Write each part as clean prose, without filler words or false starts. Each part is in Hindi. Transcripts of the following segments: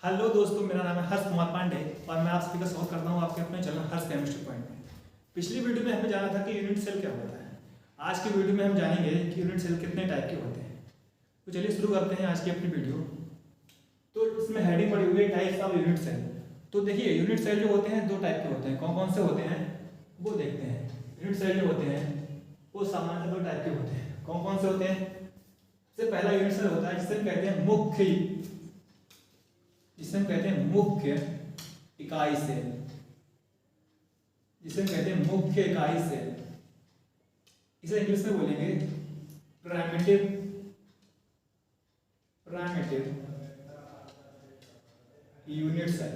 हेलो दोस्तों, मेरा नाम है हर्ष कुमार पांडे और मैं आप सभी का स्वागत करता हूं आपके अपने चैनल हर्ष केमिस्ट्री पॉइंट में। पिछली वीडियो में हमें जाना था कि यूनिट सेल क्या होता है। आज की वीडियो में हम जानेंगे कि यूनिट सेल कितने टाइप के होते हैं। तो चलिए शुरू करते हैं आज की अपनी वीडियो। तो इसमें हेडिंग पड़ी हुई है टाइप्स ऑफ यूनिट सेल। तो देखिए, यूनिट सेल जो होते हैं दो टाइप के होते हैं। कौन कौन से होते हैं वो देखते हैं। यूनिट सेल जो होते हैं वो सामान्यतः दो टाइप के होते हैं। कौन कौन से होते हैं? सबसे पहला यूनिट सेल होता है जिसे हम कहते हैं मुख्य इकाई सेल, जिसे हम कहते हैं मुख्य इकाई सेल। इसे इंग्लिश में बोलेंगे प्राइमेटिव यूनिट सेल।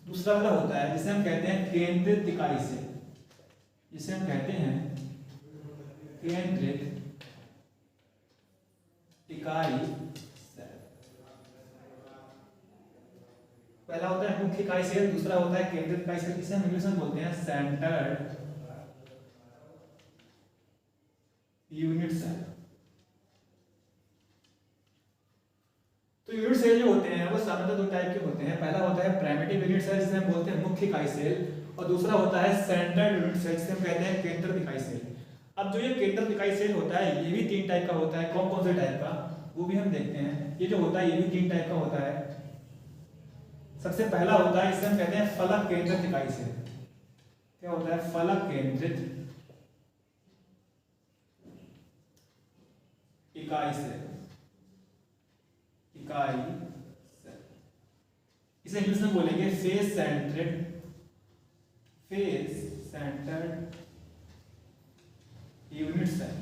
दूसरा वाला होता है जिसे हम कहते हैं केंद्रित इकाई सेल, जिसे हम कहते हैं केंद्रित इकाई सेल। पहला होता है मुख्य इकाई सेल, दूसरा होता है केंद्रित इकाई सेल। इसे हम इंग्लिश में बोलते हैं सेंटर्ड यूनिट सेल। तो यूनिट सेल जो होते हैं वो सामान्यतः दो टाइप के होते हैं। पहला होता है प्राइमेटिव यूनिट सेल, जिसे हम बोलते हैं मुख्य इकाई सेल, और दूसरा होता है सेंटर्ड यूनिट सेल, जिसे हम कहते हैं केंद्रित इकाई सेल। अब जो ये केंद्रित इकाई सेल होता है ये भी तीन टाइप का होता है। कौन कौन से टाइप का वो भी हम देखते हैं। ये जो होता है ये भी तीन टाइप का होता है। सबसे पहला होता है इसे हम कहते हैं फलक केंद्रित इकाई सेल। क्या होता है? फलक केंद्रित इकाई सेल। इसे इंग्लिश में बोलेंगे face centred unit cell.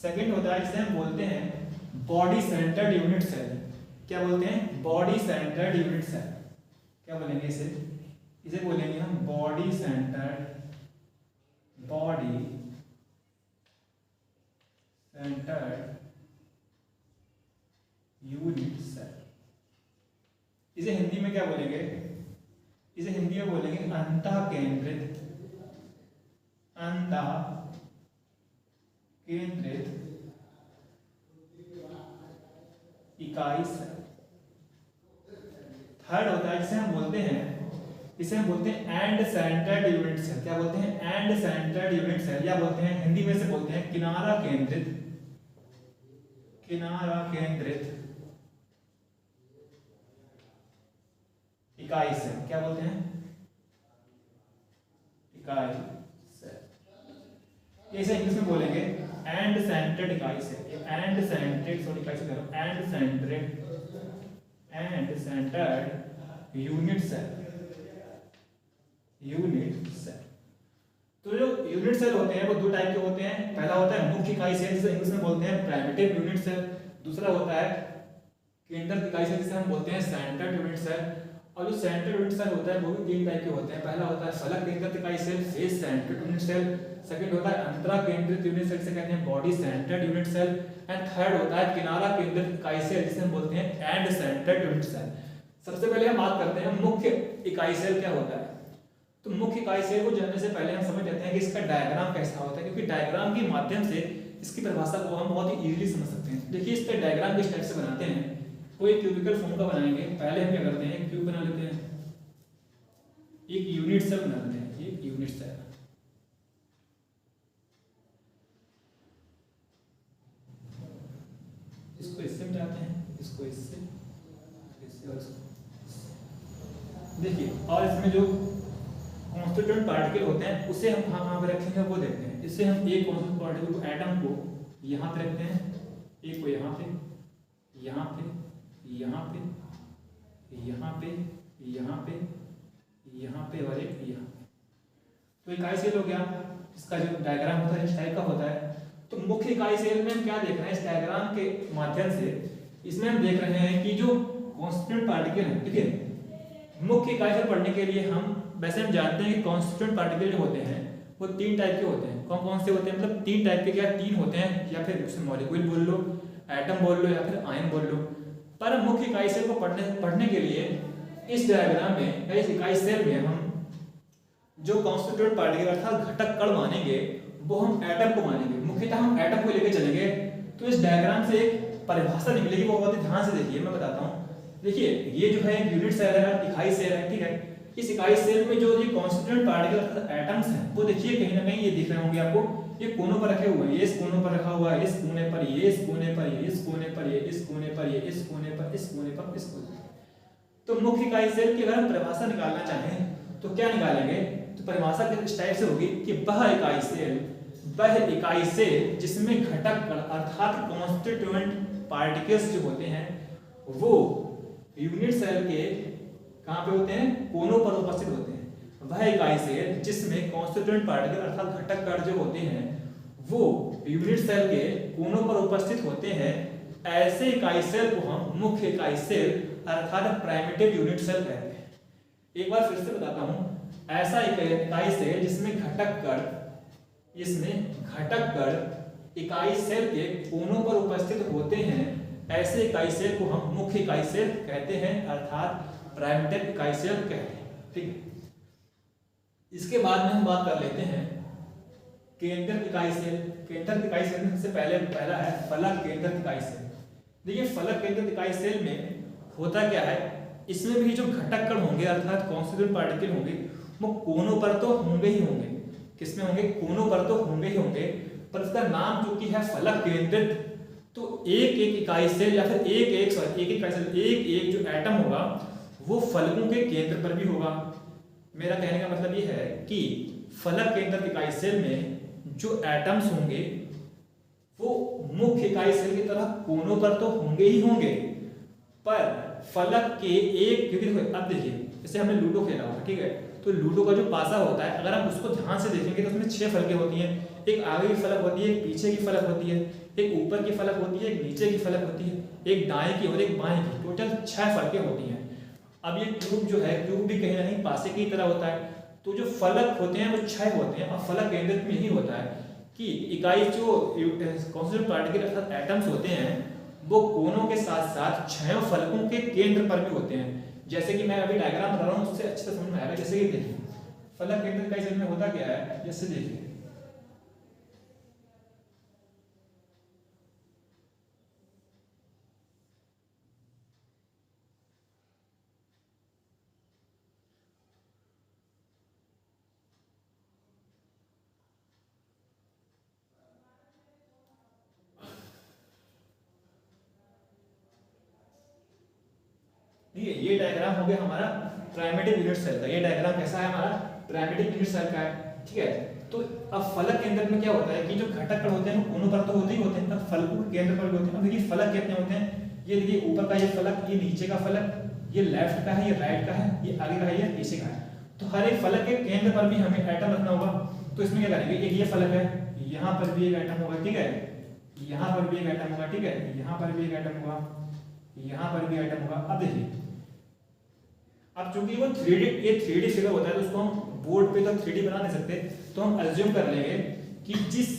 Second होता है जिसे हम बोलते हैं बॉडी सेंटर्ड यूनिट सेल। क्या बोलते हैं? Body centred unit cell. क्या बोलेंगे इसे बोलेंगे हम बॉडी सेंटर्ड यूनिट सेल। इसे हिंदी में क्या बोलेंगे? इसे हिंदी में बोलेंगे अंतः केंद्रित इकाई सेल। थर्ड होता है जिसे हम बोलते हैं एंड सेंटर्ड यूनिट सेल। क्या बोलते हैं? एंड सेंटर्ड यूनिट सेल, या बोलते हैं हिंदी में से बोलते हैं किनारा केंद्रित इकाई सेल। क्या बोलते हैं? इकाई सेल। इसे इंग्लिश में बोलेंगे एंड सेंटर्ड इकाई cell. End centred unit cell. तो जो यूनिट सेल होते हैं वो दो टाइप के होते हैं। पहला होता है मुख्य इकाई सेल, जिसे इंग्लिश में बोलते हैं प्राइमेटिव यूनिट सेल। दूसरा होता है केंद्रित इकाई सेल, जिसे हम बोलते हैं सेंटर्ड यूनिट सेल। और जो सेंटर्ड यूनिट सेल होता है वो भी तीन टाइप के होते हैं। पहला होता है फलक केंद्रित इकाई cell, face centred unit cell. Second होता है अंतरा केंद्रित यूनिट सेल, जिसे कहते हैं body centred unit cell. And third होता है किनारा केंद्रित इकाई सेल, जिसे हम बोलते हैं एंड सेंटर्ड यूनिट सेल। सबसे पहले हम बात करते हैं मुख्य इकाई सेल क्या होता है। तो मुख्य इकाई सेल को जानने से पहले हम समझ लेते हैं कि इसका डायग्राम कैसा होता है, क्योंकि डायग्राम के माध्यम से इसकी परिभाषा को हम बहुत ही इजीली समझ सकते हैं। देखिए, इसका डायग्राम किस टाइप से बनाते हैं। कोई क्यूबिकल फॉर्म का बनाएंगे। पहले हम क्या करते हैं, क्यूब बना लेते हैं, एक यूनिट सेल बना लेते हैं, एक यूनिट सेल। इसको इससे मिटाते हैं, इसको इससे और इसको। देखिए, और इसमें जो कॉन्स्टिट्यूएंट पार्टिकल होते हैं उसे हम कहाँ पे रखेंगे वो देखते हैं। इससे हम एक कॉन्स्टिट्यूएंट पार्टिकल को, एटम को यहाँ पे रखते हैं, एक को यहाँ पे, यहाँ पे, यहाँ पे, यहाँ पे, यहाँ पे, यहाँ पे और एक यहाँ पे। तो इकाई सेल हो गया। इसका जो डायग्राम होता है इस टाइप का होता है। तो मुख्य इकाई सेल में हम क्या देख रहे हैं इस डायग्राम के माध्यम से? इसमें हम देख रहे हैं कि जो कॉन्स्टिट्यूएंट पार्टिकल है, ठीक है, मुख्य इकाई सेल पढ़ने के लिए हम वैसे हम जानते हैं कि कॉन्स्टिट्यूएंट पार्टिकल जो होते हैं वो तीन टाइप के होते हैं। कौन कौन से होते हैं? मतलब तीन टाइप के, क्या तीन होते हैं, या फिर उसे मॉलिक्यूल बोल लो, एटम बोल लो, या फिर आयन बोल लो। पर मुख्य इकाई सेल को पढ़ने के लिए इस डायग्राम में या इस इकाई सेल में हम जो कॉन्स्टिट्यूएंट पार्टिकल अर्थात घटक कण मानेंगे वो हम एटम को मानेंगे। मुख्यतः हम एटम को लेकर चलेंगे। तो तो इस डायग्राम से एक परिभाषा निकलेगी, वो बहुत ही ध्यान से देखिए, मैं बताता हूँ। देखिए ये जो है यूनिट सेल है, इकाई सेल है, ठीक है। इस इकाई सेल में जो ये कॉन्स्टिट्यूएंट पार्टिकल अर्थात एटम्स हैं वो देखिए कहीं ना कहीं ये दिख रहे होंगे आपको, ये कोनों पर रखे हुए हैं, ये इस कोनों पर रखा हुआ है, इस कोने पर ये, इस कोने पर ये, इस कोने पर ये, इस कोने पर ये, इस कोने पर, इस कोने पर, इस कोने पर। तो मुख्य इकाई सेल की अगर हम परिभाषा निकालना चाहें तो क्या निकालेंगे, तो परिभाषा इस टाइप से होगी कि वह इकाई सेल जिसमें घटक कण अर्थात कॉन्स्टिट्यूएंट पार्टिकल्स जो होते हैं वो यूनिट सेल के कहाँ पे होते हैं, कोनों पर उपस्थित होते हैं। वह इकाई सेल जिसमें कॉन्स्टिट्यूएंट पार्टिकल अर्थात घटक कण जो होते हैं वो यूनिट सेल के कोनों पर उपस्थित होते हैं, ऐसे इकाई सेल को हम मुख्य इकाई सेल अर्थात प्राइमिटिव यूनिट सेल कहते हैं। एक बार फिर से बताता हूं, ऐसा इकाई सेल जिसमें घटक कण इकाई सेल के कोनों पर उपस्थित होते हैं, ऐसे इकाई सेल को हम मुख्य इकाई सेल कहते हैं अर्थात प्राइमिटिव इकाई सेल कहते हैं, ठीक है। इसके बाद में हम बात कर लेते हैं केंद्रक इकाई सेल। केंद्रक इकाई सेल में सबसे पहला है फलक केंद्रक इकाई सेल। देखिए फलक केंद्रक इकाई सेल में होता क्या है, इसमें भी जो घटक कण होंगे अर्थात कॉन्स्टिट्यूएंट पार्टिकल होंगे वो कोनों पर तो होंगे ही होंगे। किसमें होंगे, कोनों पर तो होंगे ही होंगे, पर इसका नाम चूंकि है फलक केंद्रित, तो एक एक इकाई सेल या फिर एक जो एटम होगा वो फलकों के केंद्र पर भी होगा। मेरा कहने का मतलब ये है कि फलक केंद्रक इकाई सेल में जो एटम्स होंगे वो मुख्य इकाई सेल की तरह कोनों पर तो होंगे ही होंगे, पर फलक के अब देखिए जैसे हमने लूडो खेला होगा, ठीक है, तो लूडो का जो पासा होता है अगर आप उसको ध्यान से देखेंगे तो उसमें 6 फलकें होती हैं। एक आगे की फलक होती है, एक पीछे की फलक होती है, एक ऊपर की फलक होती है, एक नीचे की फलक होती है, एक दाएं की और एक बाएं की, टोटल 6 फलकें होती हैं। अब ये क्यूब जो है, क्यूब भी कहीं ना कहीं पासे की तरह होता है। तो जो फलक होते हैं वो 6 होते हैं, और फलक केंद्रित में यही होता है कि इकाई जो कॉन्स्टिट्यूएंट पार्टिकल अर्थात एटम्स होते हैं वो कोनों के साथ साथ 6 फलकों के केंद्र पर भी होते हैं। जैसे कि मैं अभी डायग्राम बना रहा हूँ उससे अच्छे से समझ में आएगा। जैसे कि देखिए फलक केंद्र इकाई सेल में होता क्या है, जैसे देखिए ये डायग्राम हो गया हमारा प्राइमेटिव यूनिट सेल का। ये डायग्राम कैसा है, हमारा प्राइमेटिव यूनिट सेल का है, ठीक है। तो अब फलक केंद्र में क्या होता है कि जो घटक कण होते हैं वो कोनों पर तो होते ही होते हैं, तब फलकों के केंद्र पर भी होते हैं। अब देखिए फलक कितने होते हैं, ये देखिए ऊपर का ये फलक, ये नीचे का फलक, ये लेफ्ट का है, ये राइट का है, ये आगे का है, ये पीछे का है। तो हर एक फलक के केंद्र पर भी हमें एटम रखना होगा। तो इसमें क्या करेंगे, एक ये फलक है, यहाँ पर भी एक एटम होगा, ठीक है, यहाँ पर भी एक एटम होगा, ठीक है, यहाँ पर भी एक एटम होगा, यहाँ पर भी एटम होगा। अब देखिए अब चूंकि वो 3D फिगर होता है तो उसको हम बोर्ड पे तो 3D बना नहीं सकते, तो हम अज्यूम कर लेंगे कि जिस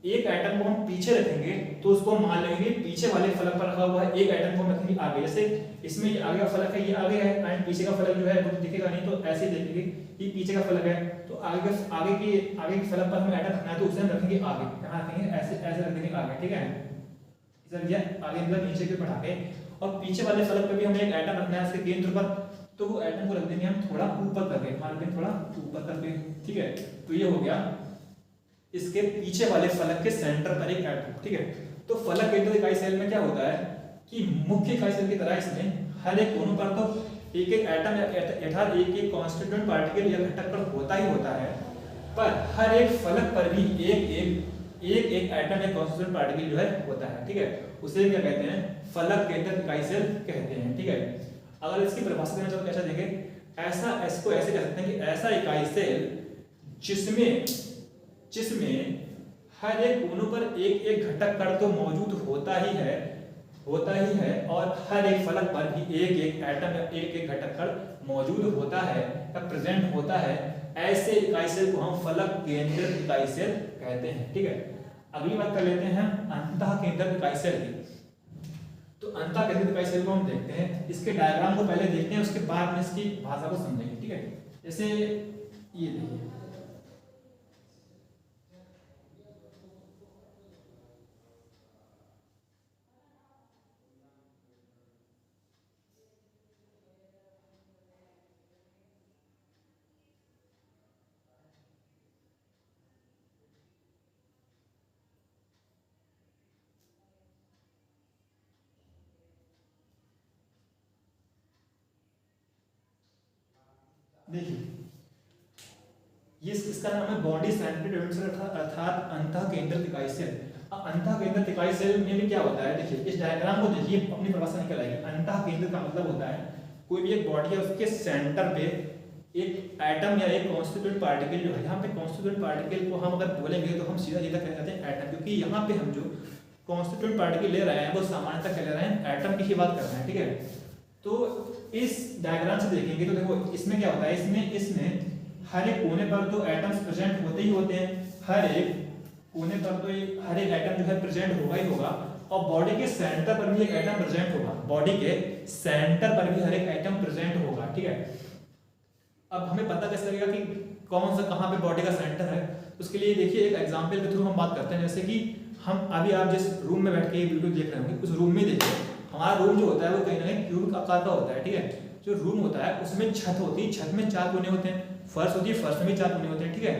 एक एटम को हम पीछे रखेंगे तो उसको मान लेंगे पीछे वाले फलक पर रखा हुआ है, एक एटम को हम रखेंगे आगे। जैसे इसमें ये आगे का फलक है, ये आगे है, एंड पीछे का फलक जो है वो दिखेगा नहीं, तो ऐसे ही देखेंगे कि पीछे का फलक है तो आगे के फलक पर हमें एटम रखना है तो उसे हम रखेंगे आगे, कहाँ रखेंगे, ऐसे ऐसे रख देंगे आगे, ठीक है। इधर आगे मतलब नीचे के बढ़ा के, और पीछे वाले फलक पे भी हमें एक एटम रखना है उसके केंद्र पर, तो वो एटम को रख देंगे हम थोड़ा ऊपर करके, मान लें थोड़ा ऊपर करके, ठीक है। तो ये हो गया इसके पीछे वाले फलक के सेंटर पर एक एटम, ठीक है। तो फलक केंद्रक इकाई सेल में क्या होता है कि मुख्य इकाई सेल की तरह इसमें हर एक कोनों पर तो एक एक एटम अर्थात एक एक कॉन्स्टिट्यूएंट पार्टिकल या घटक कण होता ही होता है, पर हर एक फलक पर भी एक एटम या कॉन्स्टिट्यूएंट पार्टिकल जो है होता है, ठीक है। उसे क्या कहते हैं, फलक केंद्रक इकाई सेल कहते हैं, ठीक है। अगर इसकी परिभाषा देना चाहो तो कैसा देंगे, ऐसा इसको ऐसे कह सकते हैं कि ऐसा इकाई सेल जिसमें हर एक कोनों पर एक एक घटक कण तो मौजूद होता ही है, और हर एक फलक पर भी एक एक एटम या एक एक घटक कण मौजूद होता है या प्रेजेंट होता है, ऐसे इकाई सेल को हम फलक केंद्रक इकाई सेल कहते हैं, ठीक है। अगली बात कर लेते हैं अंतः केंद्रक इकाई सेल की। तो अंतः केंद्रक इकाई सेल को हम देखते हैं, इसके डायग्राम को पहले देखते हैं, उसके बाद में इसकी भाषा को समझेंगे, ठीक है। जैसे ये देखिए देखिए ये इसका नाम है बॉडी सेंट्रिक अर्थात अंतः केंद्रित इकाई सेल। अंतः केंद्रित इकाई सेल में भी क्या होता है, देखिए इस डायग्राम को देखिए, अपनी परिभाषा निकल आएगी। अंतः केंद्रित का मतलब होता है कोई भी एक बॉडी है उसके सेंटर पे एक एटम या एक कॉन्स्टिट्यूएंट पार्टिकल जो है, यहाँ पे कॉन्स्टिट्यूएंट पार्टिकल को हम अगर बोलेंगे तो हम सीधा सीधा कह जाते हैं एटम, क्योंकि यहाँ पे हम जो कॉन्स्टिट्यूएंट पार्टिकल ले रहे हैं वो सामान्यतः क्या ले रहे हैं, एटम की ही बात कर रहे हैं, ठीक है। तो इस डायग्राम से देखेंगे तो देखो इसमें क्या होता है, इसमें हर एक कोने पर तो एटम्स प्रेजेंट होते ही होते हैं, हर एक कोने पर तो हर एक एटम जो है प्रेजेंट होगा ही होगा, और बॉडी के सेंटर पर भी एक एटम प्रेजेंट होगा, बॉडी के सेंटर पर भी हर एक एटम प्रेजेंट होगा, ठीक है। अब हमें पता कैसे लगेगा कि कौन सा कहाँ पे बॉडी का सेंटर है, उसके लिए देखिए एक एग्जांपल के थ्रू हम बात करते हैं। जैसे कि हम अभी आप जिस रूम में बैठ के ये वीडियो देख रहे होंगे, उस रूम में देखिए हमारा रूम जो होता है वो कहीं ना कहीं क्यूब आकार का होता है, ठीक है। जो रूम होता है उसमें छत होती है, छत में 4 कोने होते हैं, फर्श होती है, फर्श में भी 4 कोने होते हैं, ठीक है।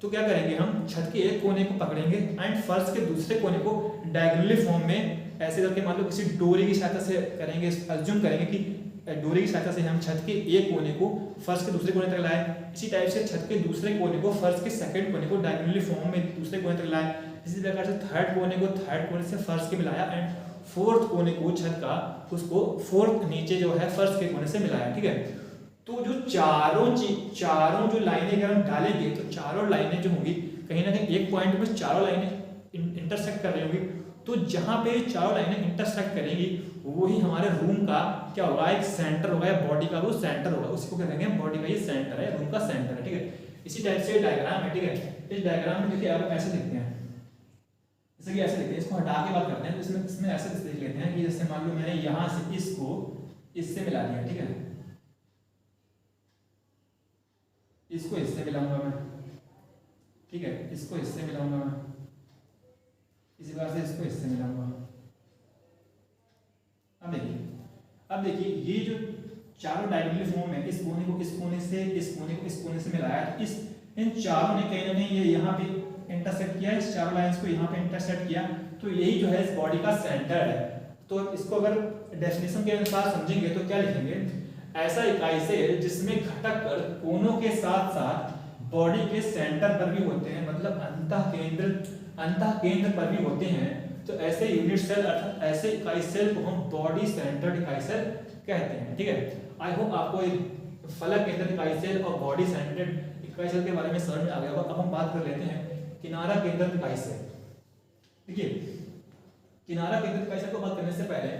तो क्या करेंगे, हम छत के एक कोने को पकड़ेंगे एंड फर्श के दूसरे कोने को डायगोनली फॉर्म में ऐसे करके मान लो किसी डोरी की सहायता से करेंगे, अज्यूम करेंगे कि डोरी की सहायता से हम छत के एक कोने को फर्श के दूसरे कोने तक लाए। इसी टाइप से छत के दूसरे कोने को फर्श के सेकंड कोने को डायगोनली फॉर्म में दूसरे कोने तक लाए। इसी प्रकार से थर्ड कोने को थर्ड कोने से फर्श के मिलाया एंड फोर्थ कोने को छत का उसको फोर्थ नीचे जो है फर्श के कोने से मिलाया, ठीक है। तो जो चारों जो लाइनें अगर हम डालेंगे तो चारों लाइनें जो होंगी कहीं ना कहीं एक पॉइंट में चारों लाइनें इंटरसेक्ट कर रही होंगी। तो जहां पे चारों लाइनें इंटरसेक्ट करेंगी वही हमारे रूम का क्या होगा, एक सेंटर होगा, या बॉडी का वो सेंटर होगा, उसी को कहेंगे बॉडी का ये सेंटर है, रूम का सेंटर है, ठीक है। इसी टाइप से डायग्राम है, ठीक है। इस डायग्राम में देखिए आप ऐसे लिखते हैं, जैसे कि ऐसे लिखते हैं, इसको हटा के बात करते हैं तो इसमें ऐसे लिख लेते हैं कि जैसे मान लो मैंने यहाँ से इसको इससे मिला दिया, ठीक है, इसको इससे मिलाऊंगा मैं, ठीक है, इसको इससे मिलाऊंगा मैं, इसी बार से इसको इससे मिलाऊंगा। अब देखिए ये जो चारों डायगोनल फॉर्म है, इस कोने को इस कोने से, इस कोने को इस कोने से मिलाया, तो इस इन चारों ने कहीं ना कहीं ये यहाँ पे इंटरसेक्ट किया, इस चारों लाइंस को यहाँ पे इंटरसेक्ट किया, तो यही जो है इस बॉडी का सेंटर है। तो इसको अगर डेफिनेशन के अनुसार समझेंगे तो क्या लिखेंगे, ऐसा इकाई सेल जिसमें घटक कण कोनों के साथ साथ बॉडी के सेंटर पर भी होते हैं, मतलब अंतः केंद्र पर भी होते हैं, तो ऐसे यूनिट सेल अर्थात ऐसे इकाई सेल को हम बॉडी सेंटर्ड इकाई सेल कहते हैं, ठीक है। आई होप आपको फलक केंद्रित इकाई सेल और बॉडी सेंटर्ड इकाई सेल के बारे में समझ में आ गया होगा। अब हम बात कर लेते हैं किनारा केंद्रित इकाई सेल। देखिए किनारा केंद्रित इकाई सेल को बात करने से पहले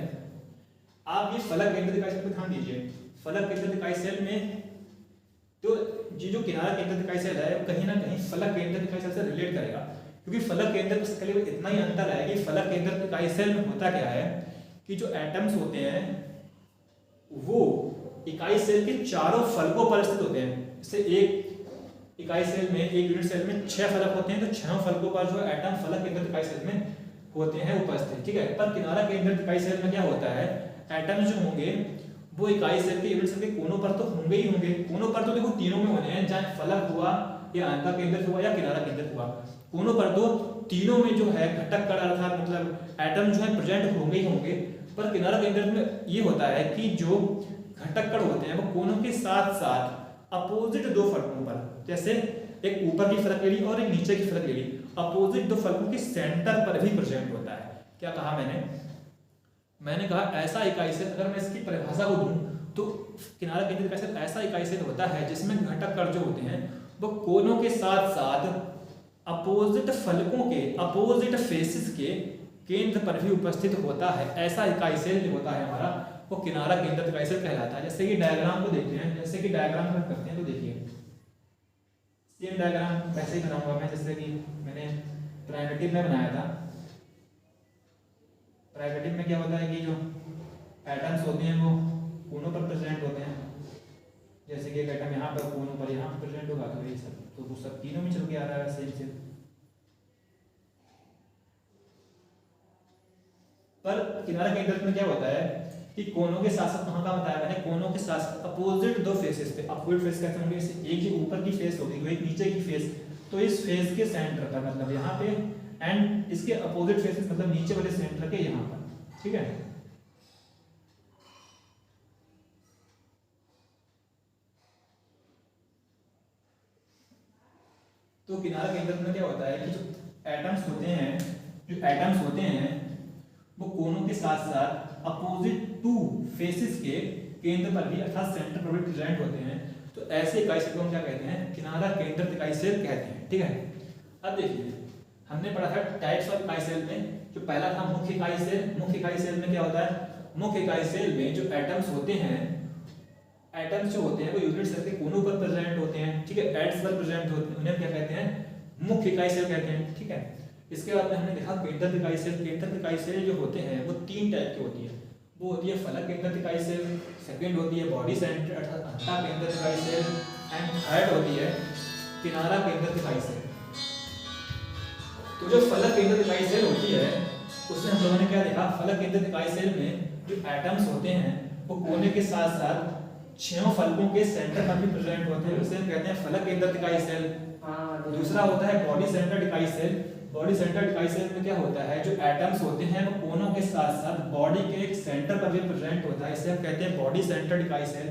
आप ये फलक केंद्रित इकाई सेल पर ध्यान दीजिए। फलक केंद्रित इकाई सेल में तो जो किनारा केंद्रित इकाई सेल है कहीं ना कहीं फलक केंद्रित इकाई सेल से रिलेट करेगा, क्योंकि फलक केंद्रित से केवल इतना ही अंतर है कि फलक केंद्रित इकाई सेल में होता क्या है कि जो एटम्स होते हैं वो इकाई सेल के चारों फलकों पर स्थित होते हैं। जैसे एक इकाई सेल में, एक यूनिट सेल में 6 फलक होते हैं, तो 6 फलकों पर जो एटम फलक केंद्रित इकाई सेल में होते हैं उपस्थित, ठीक है। पर किनारा केंद्रित इकाई सेल में क्या होता है, एटम जो होंगे वो इकाई सेल के यूनिट सेल के कोनों पर तो होंगे ही होंगे। कोनों पर तो देखो तीनों में होने हैं, चाहे फलक हुआ या अंतः केंद्रित हुआ या किनारा केंद्रित हुआ, कोनों पर तो तीनों में जो है घटक कण अर्थात मतलब एटम जो है प्रेजेंट होंगे ही होंगे। पर किनारा केंद्रित में ये होता है कि जो घटक कण होते हैं वो कोनों के साथ साथ अपोजिट दो फलकों पर, जैसे एक ऊपर की फलक ले ली और एक नीचे की फलक ले ली, अपोजिट दो फलकों के सेंटर पर भी प्रेजेंट होता है। क्या कहा मैंने कहा ऐसा इकाई सेल, अगर मैं इसकी परिभाषा को दूं तो किनारा केंद्रित इकाई सेल ऐसा इकाई सेल होता है जिसमें घटक कण जो होते हैं वो कोनों के साथ साथ अपोजिट फलकों के अपोजिट फेसेस के केंद्र पर भी उपस्थित होता है। ऐसा इकाई सेल जो होता है हमारा वो किनारा केंद्रित इकाई सेल कहलाता है। जैसे कि डायग्राम को देखते हैं, जैसे कि डायग्राम में करते हैं तो देखिए सेम डायग्राम वैसे ही बनाऊंगा मैं जैसे कि मैंने प्राइमेटिव में बनाया था। प्राइमेटिव में क्या होता है कि जो एटम्स होते हैं वो कोनों पर प्रेजेंट होते हैं, जैसे कि एक एटम यहाँ पर कोनों पर यहाँ प्रेजेंट होगा तो ये सब तो वो सब तीनों में चल के आ रहा है सेम से। पर किनारा केंद्रित में क्या होता है कि कोनों के साथ साथ, कहाँ का बताया मैंने, कोनों के साथ साथ अपोजिट दो फेसेस पे, अपोजिट फेस कहते होंगे, एक जो ऊपर की फेस होगी वो एक नीचे की फेस, तो इस फेस के सेंटर पर मतलब यहाँ पे एंड इसके अपोजिट फेसेस मतलब नीचे वाले सेंटर के यहाँ पर, ठीक है। तो किनारा केंद्रक में क्या होता है कि जो एटम्स होते हैं वो कोनों के साथ साथ अपोजिट टू फेसेस के केंद्र पर भी अर्थात सेंटर पर भी प्रेजेंट होते हैं। तो ऐसे इकाई सेल को हम क्या कहते हैं, किनारा केंद्रक इकाई सेल कहते हैं। ठीक है, अब देखिए हमने पढ़ा था टाइप्स ऑफ इकाई सेल में, जो पहला था मुख्य इकाई सेल। मुख्य इकाई सेल में क्या होता है, मुख्य इकाई सेल में जो एटम्स होते हैं, एटम्स जो होते हैं वो यूनिट सेल के कोनों पर प्रेजेंट होते हैं। ठीक है, एड्स पर प्रेजेंट होते हैं, उन्हें क्या कहते हैं, मुख्य इकाई सेल कहते हैं। ठीक है, इसके बाद में हमने देखा केंद्रक इकाई सेल। केंद्रक इकाई सेल जो होते हैं वो 3 टाइप की होती है। वो होती है फलक केंद्रक इकाई सेल, सेकंड होती है बॉडी सेंटर अर्थात अंतः केंद्रक इकाई सेल, एंड थर्ड होती है किनारा केंद्रक इकाई सेल। तो जो फलक केंद्रक इकाई सेल होती है उसमें हम लोगों ने क्या देखा, फलक केंद्रक इकाई सेल में जो एटम्स होते हैं वो कोने के साथ साथ 6 फलकों के सेंटर पर भी प्रेजेंट होते हैं, उसे हम कहते हैं फलक केंद्रक इकाई सेल। दूसरा होता है बॉडी सेंटर्ड इकाई सेल। बॉडी सेंटर्ड इकाई सेल में क्या होता है, जो एटम्स होते हैं वो कोनों के साथ साथ बॉडी के एक सेंटर पर भी प्रेजेंट होता है, इसे हम कहते हैं बॉडी सेंटर्ड इकाई सेल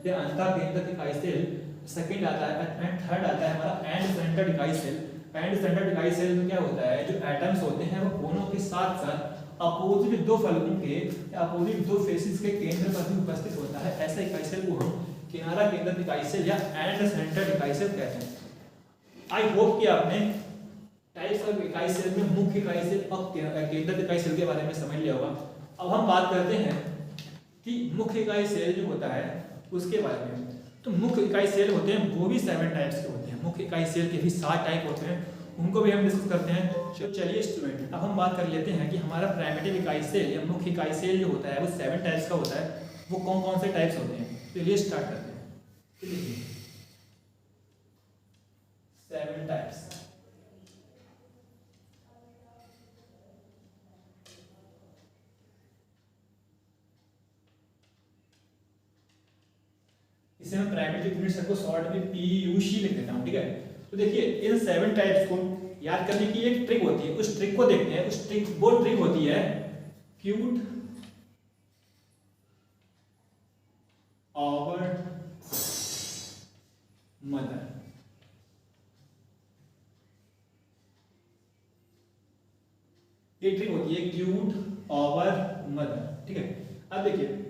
या अंतः केंद्रक इकाई सेल। सेकंड आता है एंड थर्ड आता है हमारा एंड सेंटर्ड इकाई सेल। एंड सेंटर्ड इकाई सेल में क्या होता है, जो एटम्स होते हैं वो कोनों के साथ साथ अपोजिट 2 फलकों के या अपोजिट 2 फेसेस के केंद्र पर भी उपस्थित होता है। ऐसे इकाई सेल को हम किनारा केंद्रक इकाई सेल या एंड सेंटर्ड इकाई सेल कहते हैं। आई होप कि आपने टाइप्स ऑफ इकाई सेल में मुख्य इकाई सेल और केंद्रक इकाई सेल के बारे में समझ लिया होगा। अब हम बात करते हैं कि मुख्य इकाई सेल जो होता है उसके बारे में। तो मुख्य इकाई सेल होते हैं वो भी 7 टाइप्स के होते हैं। मुख्य इकाई सेल के भी 7 टाइप होते हैं, उनको भी हम डिस्कस करते हैं। तो चलिए स्टूडेंट अब हम बात कर लेते हैं कि हमारा प्राइमेटिव इकाई सेल या मुख्य इकाई सेल जो होता है वो 7 टाइप्स का होता है। वो कौन कौन से टाइप्स होते हैं, चलिए स्टार्ट करते हैं। तो देखिए 7 टाइप्स। इसे मैं प्राइमेटिव यूनिट सेल को शॉर्ट में PUC लिख देता हूं। ठीक है, तो देखिए इन 7 टाइप्स को याद करने की एक ट्रिक होती है, उस ट्रिक को देखते हैं। उस ट्रिक वो ट्रिक होती है क्यूट और मदर। ये ट्रिक होती है क्यूट और मदर। ठीक है, अब देखिए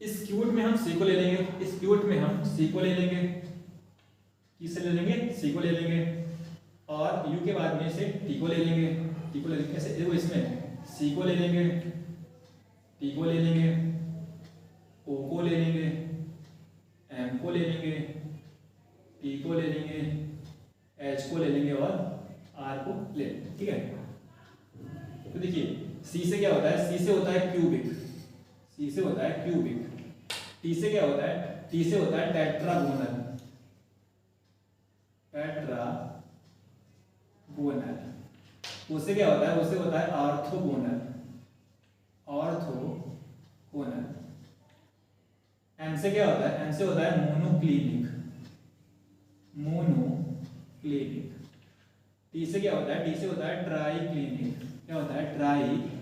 इस क्यूट में हम सी को ले लेंगे, इस क्यूट में हम सी को ले लेंगे, किसे ले लेंगे, सी को ले लेंगे, और यू के बाद में से टी को ले लेंगे, टी को ले लेंगे। ऐसे देखो इसमें सी को ले लेंगे, टी को ले लेंगे, ओ को ले लेंगे, एम को ले लेंगे, टी को ले लेंगे, एच को ले लेंगे और आर को ले लेंगे। ठीक है, तो देखिए सी से क्या होता है, सी से होता है क्यूबिक, सी से होता है क्यूबिक। टी से क्या होता है, टी से होता है टेट्रागोनल, टेट्रागोनल। उससे क्या होता है, उससे होता है ऑर्थोगोनल, ऑर्थोगोनल। एम से क्या होता है, एम से होता है मोनोक्लिनिक, मोनोक्लिनिक। टी से क्या होता है, टी से होता है ट्राइक्लिनिक, क्या होता है ट्राइक्लिनिक।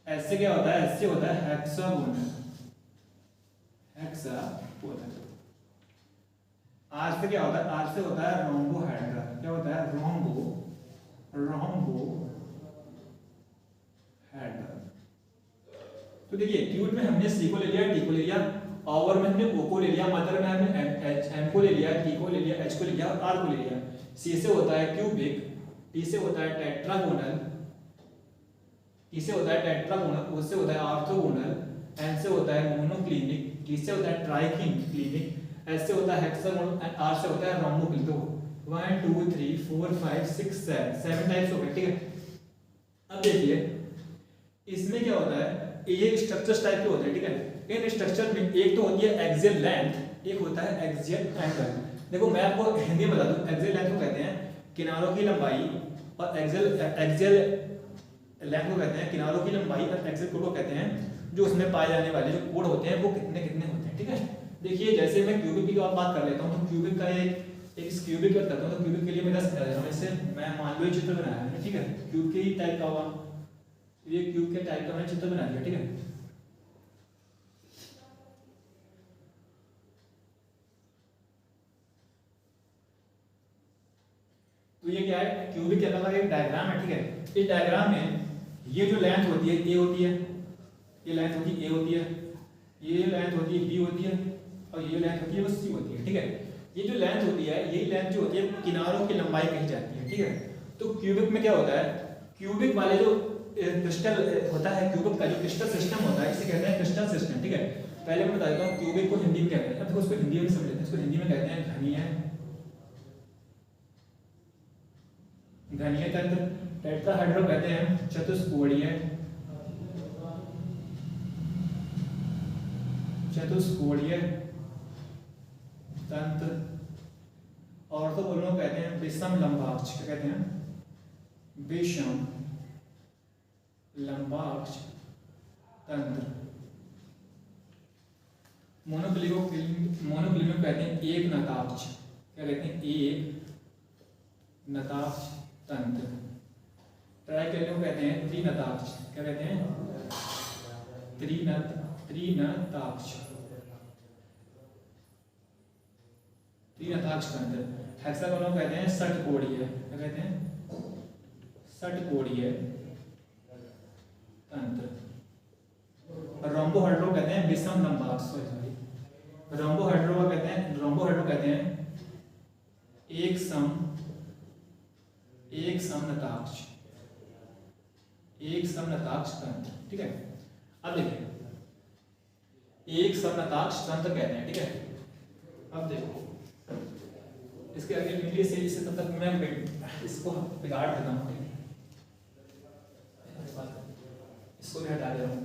एस से क्या होता है, एस से होता है हेक्सागोनल, हेक्सागोनल। आर से क्या होता है, आर से होता है रोम्बोहेड्रल, क्या होता है रोम्बोहेड्रल। तो देखिए क्यूट में हमने सी को ले लिया, टी को ले लिया, ओवर में हमने ओ को ले लिया, मदर में हमने एम को ले लिया, टी को ले लिया, एच को ले लिया और आर को ले लिया। सी से होता है क्यूबिक, टी से होता है टेट्रागोनल, टी से होता है टेट्रागोनल, ओ से होता है ऑर्थोगोनल, एन से होता है मोनोक्लिनिक, टी से होता है ट्राइक्लिनिक, एस से होता है हेक्सागोनल एंड आर से होता है रोम्बोक्लिनिक। तो 1 2 3 4 5 6 7 टाइप्स हो गए। ठीक है, अब देखिए इसमें क्या होता है, ये स्ट्रक्चर्स टाइप के होते हैं। ठीक है, इन स्ट्रक्चर में एक तो होती है एक्सियल लेंथ, एक होता है एक्सियल एंगल। देखो मैं आपको हिंदी में बता दूं, एक्सियल लेंथ को कहते हैं किनारों की लंबाई और एक्सियल लेंथ को कहते हैं किनारों की लंबाई और एक्सियल कोण को कहते हैं जो उसमें पाए जाने वाले जो कोण होते हैं वो कितने कितने होते हैं। ठीक है, देखिए जैसे मैं क्यूबिक की बात कर लेता हूँ, तो क्यूबिक का एक क्यूबिक की बात करता हूँ, तो क्यूबिक के लिए मैं 10 इससे मैं मान लो चित्र बनाया है। ठीक है, क्यूब के ही टाइप का होगा, ये क्यूब के टाइप का मैंने चित्र बना दिया। ठीक है, तो ये क्या है, क्यूबिक कहलाता है एक डायग्राम है, ठीक है। इस डायग्राम में ये जो लेंथ होती है ए होती है, ये लेंथ होती है ए होती है, ये लेंथ होती है बी होती है, और ये लेंथ होती है वो सी होती है, ठीक है। ये जो लेंथ होती है, यही लेंथ जो होती है किनारों की लंबाई कही जाती है, ठीक है। तो क्यूबिक में क्या होता है, क्यूबिक वाले जो क्रिस्टल होता है, क्यूबिक का जो क्रिस्टल सिस्टम होता है इसे कहते हैं क्रिस्टल सिस्टम, ठीक है। पहले मैं बता देता हूँ क्यूबिक को हिंदी में क्या कहते हैं। अब देखो उसको हिंदी में समझ लेते हैं। इसको हिंदी में कहते हैं घनीय तंत्र, टेट्राहेड्रल कहते हैं चतुष्कोणीय तंत्र, ऑर्थोगोनल कहते हैं विषम लंबाक्ष, क्या कहते हैं, विषम लंबाक्ष तंत्र। मोनोक्लिनिक कहते हैं एक नताक्ष, क्या कहते हैं, एक नताक्ष तंत्र। ट्राइक्लिनिक कहते हैं त्रिनताक्ष, क्या कहते हैं, त्रिनताक्ष तंत्र। हेक्सागोनल कहते हैं षटकोणीय, क्या कहते हैं, षटकोणीय तंत्र। रोम्बोहेड्रल कहते हैं विषम लंबाक्ष, सॉरी रोम्बोहेड्रल कहते हैं एक समनताक्ष तंत्र, ठीक है। अब देखिए एक समनताक्ष तंत्र कहते हैं, ठीक है। अब देखो इसके आगे इंग्लिश से तब तक मैं इसको बिगाड़ देता हूँ, इसको भी हटा दे रहा हूँ।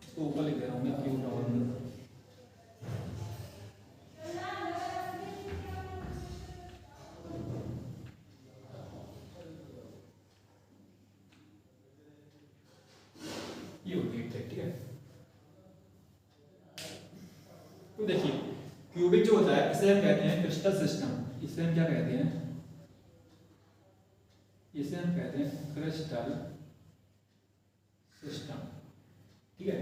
इसको ऊपर लिख दे रहा हूँ मैं, क्यों ये होती है, ठीक है। तो देखिए क्यूबिक जो होता है इसे हम कहते हैं क्रिस्टल सिस्टम, इसे हम क्या कहते हैं, इसे हम कहते हैं क्रिस्टल सिस्टम, ठीक है।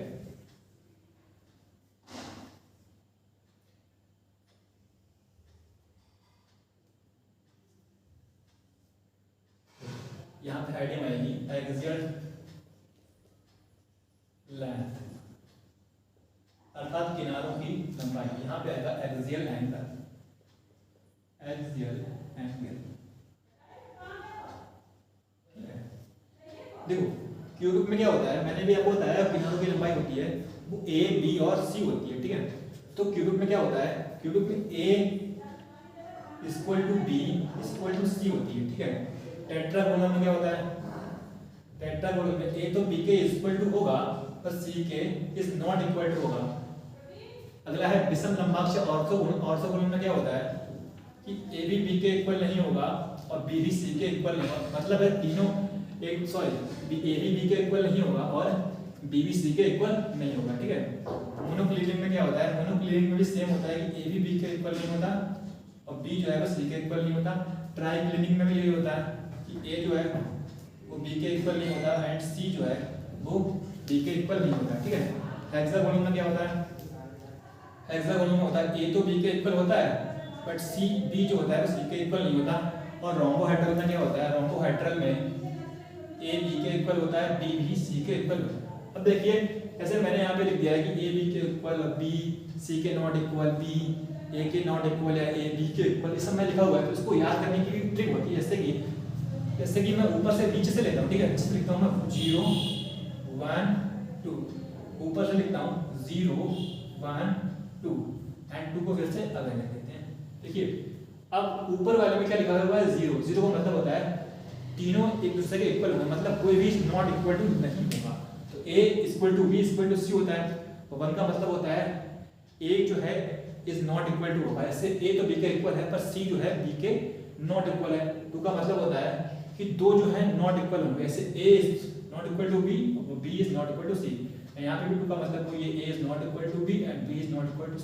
यहां पे हेडिंग आएगी एक्सियल लेंथ, अर्थात किनारों की लंबाई। यहां पे आएगा एक्सियल एंगल, देखो क्यूबिक में क्या होता है, मैंने भी आपको बताया किनारों की लंबाई होती है वो ए बी और सी होती है, ठीक है। तो क्यूबिक में क्या होता है, क्यूबिक में A equal to B equal to C होती है, ठीक है। टेट्रागोनल में क्या होता है, टेट्रागोनल में ए तो बी के इक्वल टू होगा पर सी के इज नॉट इक्वल टू होगा। अगला है विषम लंबाक्ष ऑर्थोगोनल। ऑर्थोगोनल में क्या होता है कि ए भी बी के इक्वल नहीं होगा और बी भी सी के इक्वल नहीं होगा, मतलब है तीनों ए भी बी के इक्वल नहीं होगा और बी भी सी के इक्वल नहीं होगा, ठीक है। मोनोक्लिनिक में क्या होता है, मोनोक्लिनिक में भी सेम होता है कि ए भी बी के इक्वल नहीं होता और बी जो है वो सी के इक्वल नहीं होता। ट्राइक्लिनिक में भी यही होता है कि ए जो है वो बी के इक्वल नहीं होता एंड सी जो है वो बी के इक्वल नहीं होता, ठीक है। हेक्सागोनल में क्या होता है, हेक्सागोनल में होता है ए तो बी के इक्वल होता है बट सी बी जो होता है वो सी के इक्वल नहीं होता। और रोम्बोहेड्रल में क्या होता है, रोम्बोहेड्रल में ए बी के इक्वल होता है, बी भी सी के इक्वल होता है। अब देखिए जैसे मैंने यहाँ पे लिख दिया है कि ए बी के इक्वल, बी सी के नॉट इक्वल, बी ए के नॉट इक्वल या ए बी के इक्वल, ये सब मैं लिखा हुआ है। तो इसको याद करने की भी ट्रिक होती है, जैसे कि मैं ऊपर से नीचे से लेता हूँ, ठीक है। जैसे लिखता हूँ मैं 0 1 2, ऊपर से लिखता हूँ 0 1 2 एंड 2 को फिर से अगले लिख देते हैं। देखिए अब ऊपर वाले में क्या लिखा हुआ है, 0 0 का मतलब होता है तीनों एक दूसरे के इक्वल होंगे, मतलब कोई भी नॉट इक्वल टू नहीं होगा। तो a equal to B equal to C होता है, तो 1 का मतलब होता है a जो है इज नॉट इक्वल टू होगा, ऐसे a तो b के इक्वल है पर c जो है b के नॉट इक्वल है। 2 का मतलब होता है कि दो जो है नॉट इक्वल होंगे, ऐसे a is not equal to b और b is not equal to c। यहाँ पे भी 2 का मतलब वो ये a is not equal to b and b is not equal to c।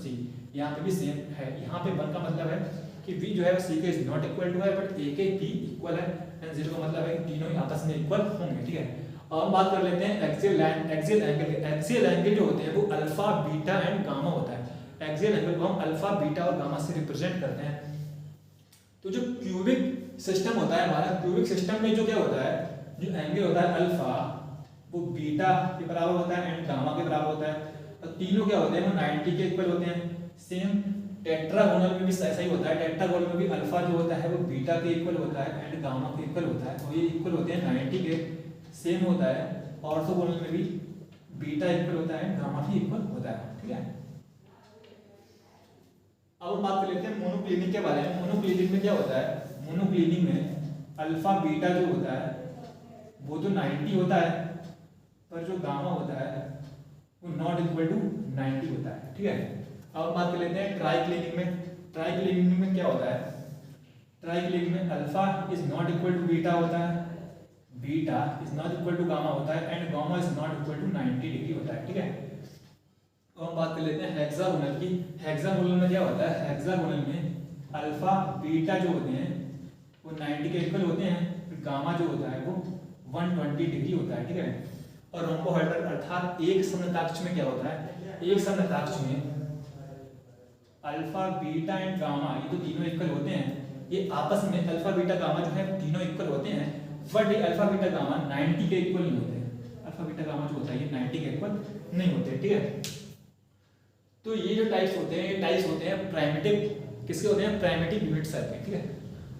यहाँ पे भी सेम है। यहाँ पे 1 का मतलब है कि v जो है वो c के इज नॉट इक्वल टू है बट a के b इक्वल है एंड 0 का मतलब है कि तीनों ही आपस में इक्वल होंगे, ठीक है। और बात कर लेते हैं एक्सियल एंगल के। एक्सियल एंगल जो होते हैं वो अल्फा बीटा एंड गामा होता है। एक्सियल एंगल को हम अल्फा बीटा और गामा से रिप्रेजेंट करते हैं। तो जो क्यूबिक सिस्टम होता है हमारा, क्यूबिक सिस्टम में जो क्या होता है, जो एंगल होता है अल्फा वो बीटा के बराबर होता है एंड गामा के बराबर होता है, और तीनों क्या होते हैं वो 90 के इक्वल होते हैं। सेम टेट्रागोनल में भी ऐसा ही होता है। टेट्रागोनल में भी अल्फा जो होता है वो बीटा के इक्वल होता है एंड गामा के इक्वल होता है, और ये इक्वल होते हैं 90 के। सेम होता है ऑर्थोगोनल में भी बीटा इक्वल होता है गामा भी इक्वल होता है। ठीक है, अब हम बात कर लेते हैं मोनोक्लिनिक के बारे में। मोनोक्लिनिक में क्या होता है, मोनोक्लिनिक में अल्फा बीटा जो होता है वो तो 90 होता है, पर जो गामा होता है वो नॉट इक्वल टू 90 होता है। ठीक है, अब बात कर लेते हैं ट्राइक्लिनिक में। ट्राइक्लिनिक में क्या होता है, ट्राइक्लिनिक में alpha is not equal to beta होता है, beta is not equal to gamma होता है and gamma is not equal to 90 degree होता है। ठीक है, तो हम बात कर लेते हैं हेक्सागोनल की। हेक्सागोनल में क्या होता है, हेक्सागोनल में अल्फा बीटा जो होते हैं वो 90 के इक्वल होते हैं, फिर गामा जो होता है वो 120 डिग्री होता है। ठीक है, और रोम्बोहेड्रल अर्थात एक समताक्ष में क्या होता है, एक समताक्ष में अल्फा बीटा एंड गामा ये तो तीनों इक्वल होते हैं, ये आपस में अल्फा बीटा गामा जो है तीनों इक्वल होते हैं, बट ये अल्फा बीटा गामा 90 के इक्वल नहीं होते हैं। अल्फा बीटा गामा जो होता है ये 90 के इक्वल नहीं होते। ठीक है, तो ये जो टाइप्स होते हैं, ये टाइप्स होते हैं प्राइमेटिव, किसके होते हैं, प्राइमेटिव यूनिट सेल के। ठीक है,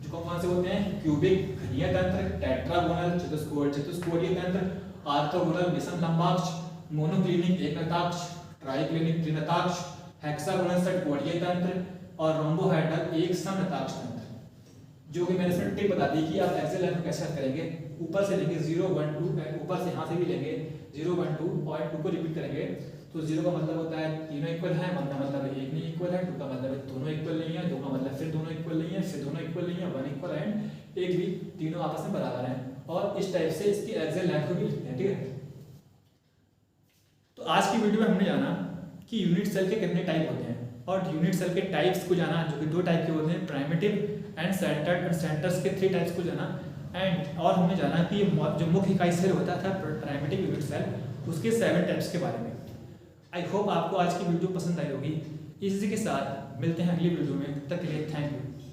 जो कौन से होते हैं, क्यूबिक घनीय तंत्र, टेट्रागोनल चतुष्कोणीय तंत्र, ऑर्थोगोनल विषम लंबाक्ष, मोनोक्लिनिक एकनताक्ष, ट्राइक्लिनिक त्रिनताक्ष, हेक्सागोनल षटकोणीय तंत्र और रोम्बोहेड्रल एक समताक्ष तंत्र। जो कि मैंने इसमें टिप बता दी कि आप एक्सेल लाइन कैसे करेंगे, ऊपर से लेंगे 0 1 2, ऊपर से यहाँ से भी लेंगे 0 1 2 और 2 को रिपीट करेंगे। तो 0 का मतलब होता है तीनों इक्वल है, 1 का मतलब है एक नहीं इक्वल है, 2 का मतलब है दोनों इक्वल नहीं है, 2 का मतलब फिर दोनों इक्वल नहीं है, फिर दोनों इक्वल नहीं है, 1 इक्वल है, एक भी, तीनों आपस में बराबर हैं। और इस टाइप से इसकी एक्सेल लाइन को भी लिखते हैं। ठीक है, तो आज की वीडियो में हमने जाना कि यूनिट सेल के कितने टाइप होते हैं, और यूनिट सेल के टाइप्स को जाना जो कि 2 टाइप के होते हैं, प्राइमेटिव एंड सेंटर्ड, और सेंटर्स के 3 टाइप्स को जाना। एंड और हमने जाना कि जो मुख्य इकाई सेल होता था प्राइमेटिव यूनिट सेल, उसके 7 टाइप्स के बारे में। आई होप आपको आज की वीडियो पसंद आई होगी। इसी के साथ मिलते हैं अगली वीडियो में, तब तक के लिए थैंक यू।